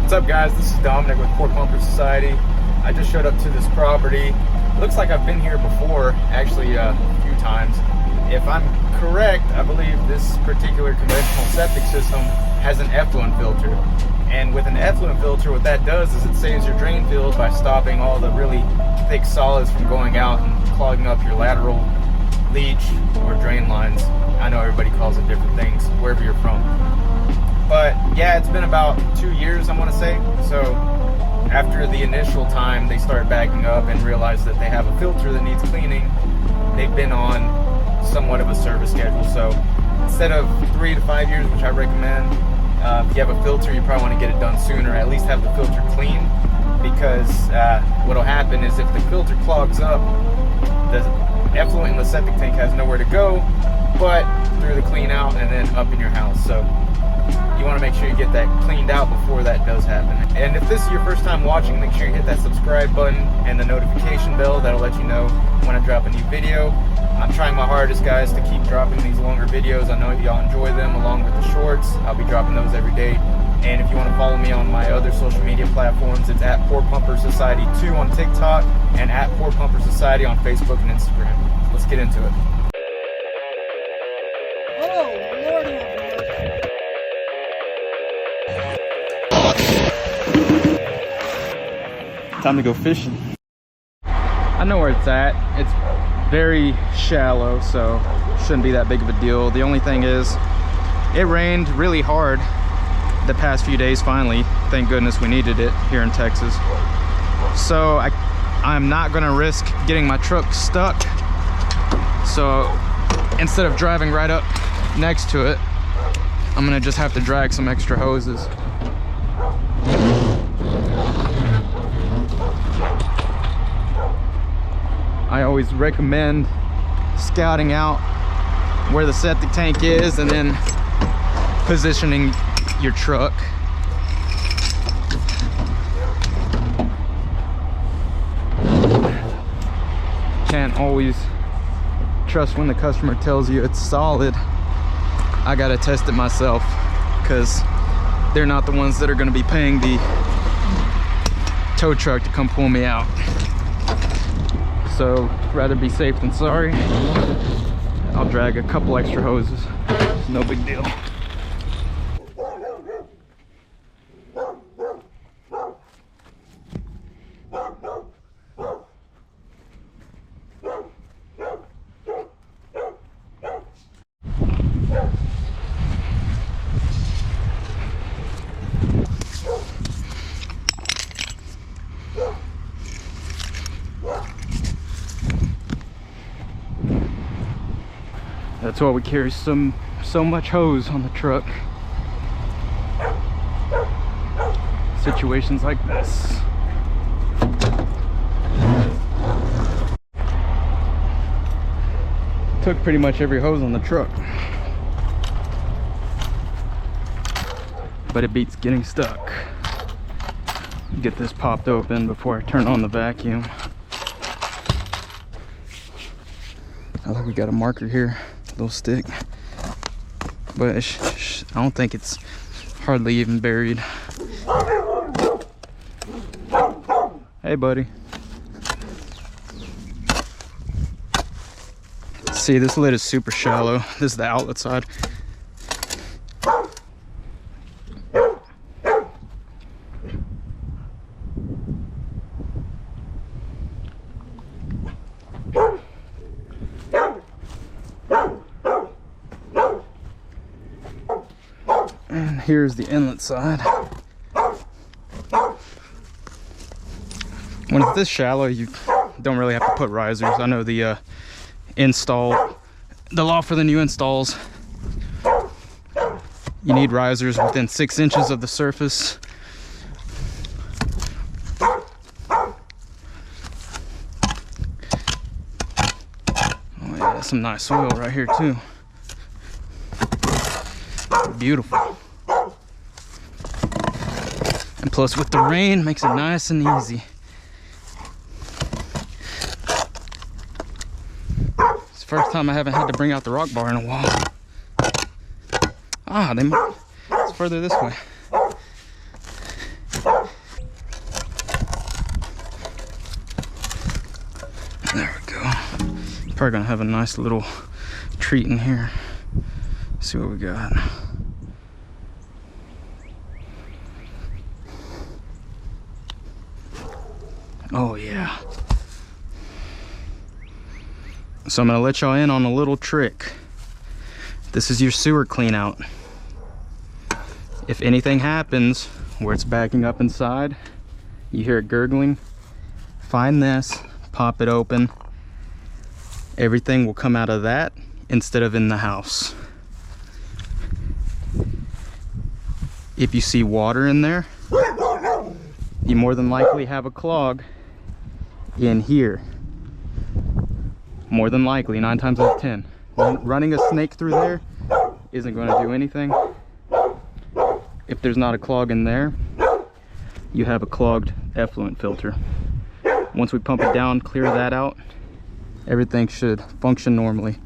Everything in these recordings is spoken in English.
What's up, guys? This is Dominic with Port Pumper Society. I just showed up to this property. Looks like I've been here before, actually a few times. If I'm correct, I believe this particular conventional septic system has an effluent filter. And with an effluent filter, what that does is it saves your drain field by stopping all the really thick solids from going out and clogging up your lateral leach or drain lines. I know everybody calls it different things wherever you're from. But yeah, it's been about 2 years, I want to say. So after the initial time they started backing up and realized that they have a filter that needs cleaning, they've been on somewhat of a service schedule. So instead of 3 to 5 years, which I recommend, if you have a filter, you probably want to get it done sooner. At least have the filter clean, because what'll happen is if the filter clogs up, the effluent in the septic tank has nowhere to go but through the clean out and then up in your house. So you want to make sure you get that cleaned out before that does happen. And if this is your first time watching, make sure you hit that subscribe button and the notification bell. That'll let you know when I drop a new video. I'm trying my hardest, guys, to keep dropping these longer videos. I know y'all enjoy them along with the shorts. I'll be dropping those every day. And if you want to follow me on my other social media platforms, it's at Port Pumper Society 2 on TikTok and at Port Pumper Society on Facebook and Instagram. Let's get into it. Oh, Lordy. Time to go fishing. I know where it's at. It's very shallow, so shouldn't be that big of a deal. The only thing is, it rained really hard the past few days finally. Thank goodness we needed it here in Texas. So I'm not gonna risk getting my truck stuck. So instead of driving right up next to it, I'm gonna just have to drag some extra hoses. I always recommend scouting out where the septic tank is and then positioning your truck. Can't always trust when the customer tells you it's solid. I gotta test it myself, because they're not the ones that are gonna be paying the tow truck to come pull me out. So rather be safe than sorry. I'll drag a couple extra hoses. It's no big deal. That's why we carry so much hose on the truck. Situations like this. Took pretty much every hose on the truck, but it beats getting stuck. Get this popped open before I turn on the vacuum. I think we got a marker here. Little stick, but I don't think it's hardly even buried. Hey, buddy. See, this lid is super shallow. This is the outlet side. And here's the inlet side. When it's this shallow, you don't really have to put risers. I know the law for the new installs, you need risers within 6 inches of the surface. Oh yeah, some nice soil right here too. Beautiful. And plus with the rain, makes it nice and easy. It's the first time I haven't had to bring out the rock bar in a while. Ah, it's further this way. Probably gonna have a nice little treat in here. See what we got. Oh yeah. So I'm gonna let y'all in on a little trick. This is your sewer clean out. If anything happens where it's backing up inside, you hear it gurgling, find this, pop it open. Everything will come out of that instead of in the house. If you see water in there, you more than likely have a clog in here. More than likely, 9 times out of 10. Running a snake through there isn't going to do anything. If there's not a clog in there, you have a clogged effluent filter. Once we pump it down, clear that out, everything should function normally.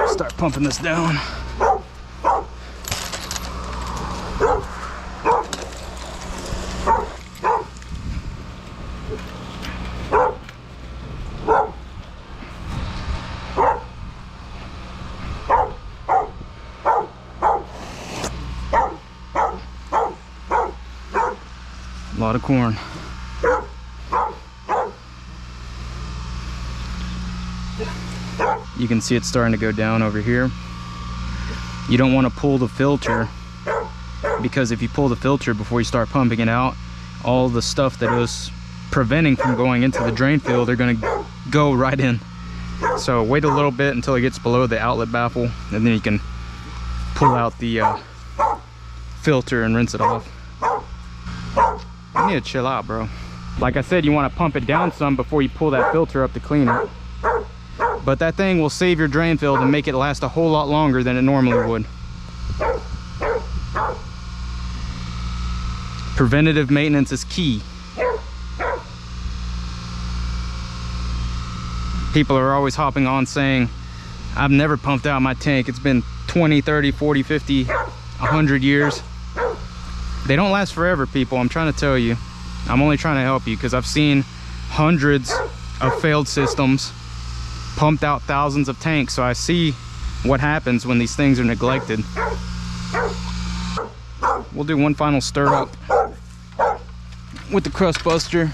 Start pumping this down. A lot of corn. You can see it's starting to go down over here. You don't want to pull the filter, because if you pull the filter before you start pumping it out, all the stuff that was preventing from going into the drain field are going to go right in. So wait a little bit until it gets below the outlet baffle, and then you can pull out the filter and rinse it off. You need to chill out, bro. Like I said, you want to pump it down some before you pull that filter up to clean it. But that thing will save your drain field and make it last a whole lot longer than it normally would. Preventative maintenance is key. People are always hopping on saying, I've never pumped out my tank. It's been 20, 30, 40, 50, 100 years. They don't last forever, people. I'm trying to tell you. I'm only trying to help you because I've seen hundreds of failed systems, pumped out thousands of tanks, so I see what happens when these things are neglected. We'll do one final stir up with the crust buster,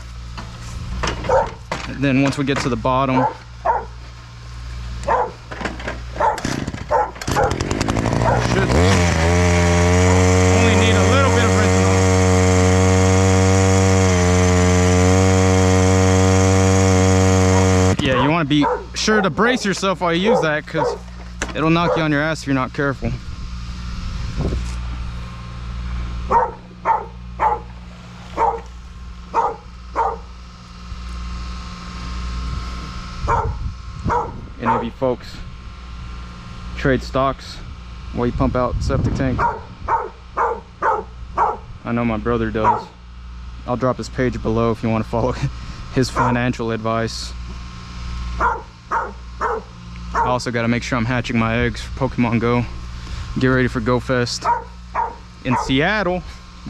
and then once we get to the bottom, should only need a little bit of rinsing off. Yeah, you want to be sure to brace yourself while you use that, because it'll knock you on your ass if you're not careful. Any of you folks trade stocks while you pump out septic tank? I know my brother does. I'll drop his page below if you want to follow his financial advice. I also got to make sure I'm hatching my eggs for Pokemon Go. Get ready for Go Fest in Seattle,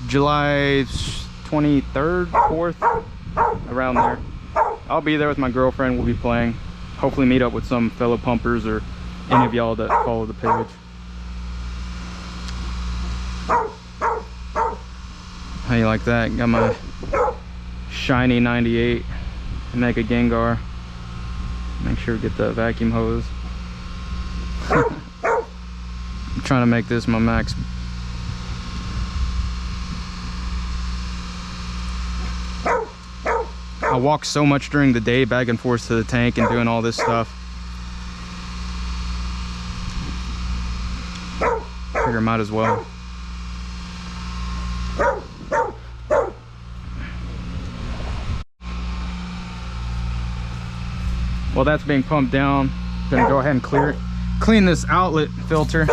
July 23rd, 4th, around there. I'll be there with my girlfriend. We'll be playing. Hopefully meet up with some fellow pumpers or any of y'all that follow the page. How you like that? Got my shiny 98 Mega Gengar. Make sure we get the vacuum hose. I'm trying to make this my max. I walk so much during the day back and forth to the tank and doing all this stuff. Figure might as well. While that's being pumped down, I'm gonna go ahead and clean this outlet filter.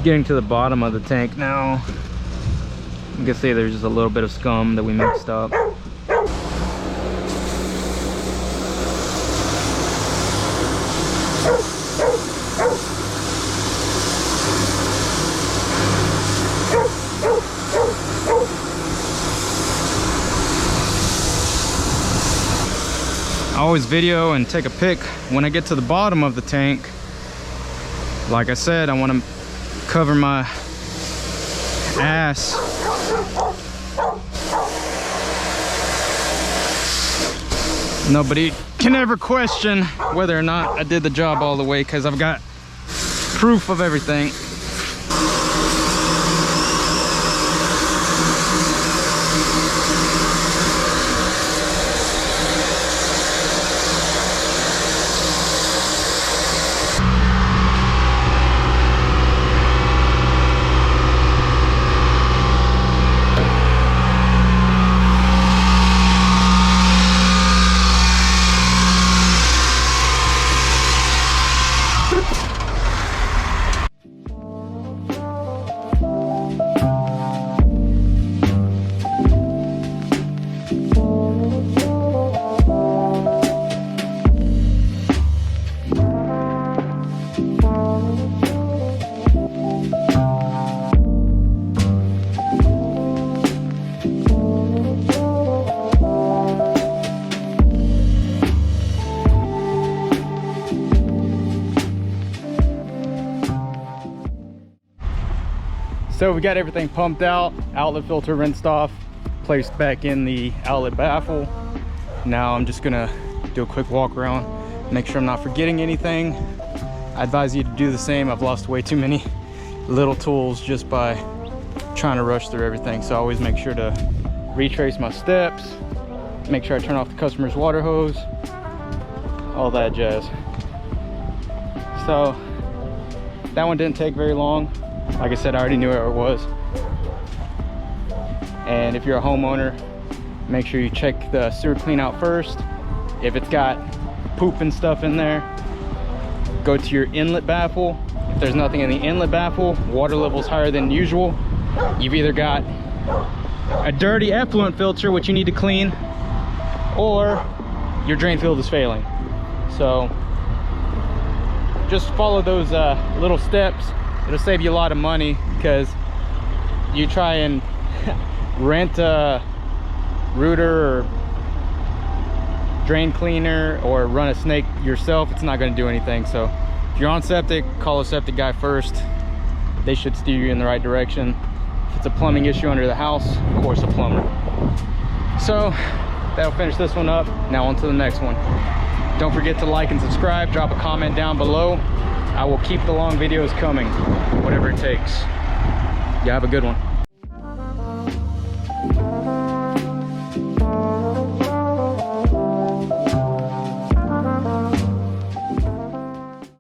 Getting to the bottom of the tank now. You can see there's just a little bit of scum that we mixed up. I always video and take a pic when I get to the bottom of the tank. Like I said, I want to cover my ass. Nobody can ever question whether or not I did the job all the way, because I've got proof of everything. So we got everything pumped out, outlet filter rinsed off, placed back in the outlet baffle. Now I'm just gonna do a quick walk around, make sure I'm not forgetting anything. I advise you to do the same. I've lost way too many little tools just by trying to rush through everything. So I always make sure to retrace my steps, make sure I turn off the customer's water hose, all that jazz. So that one didn't take very long. Like I said, I already knew where it was. And if you're a homeowner, make sure you check the sewer clean out first. If it's got poop and stuff in there, go to your inlet baffle. If there's nothing in the inlet baffle, water level's higher than usual, you've either got a dirty effluent filter, which you need to clean, or your drain field is failing. So just follow those little steps. It'll save you a lot of money, because you try and rent a rooter or drain cleaner or run a snake yourself, it's not going to do anything. So if you're on septic, call a septic guy first. They should steer you in the right direction. If it's a plumbing issue under the house, of course a plumber. So that'll finish this one up. Now on to the next one. Don't forget to like and subscribe, drop a comment down below. I will keep the long videos coming, whatever it takes. You have a good one.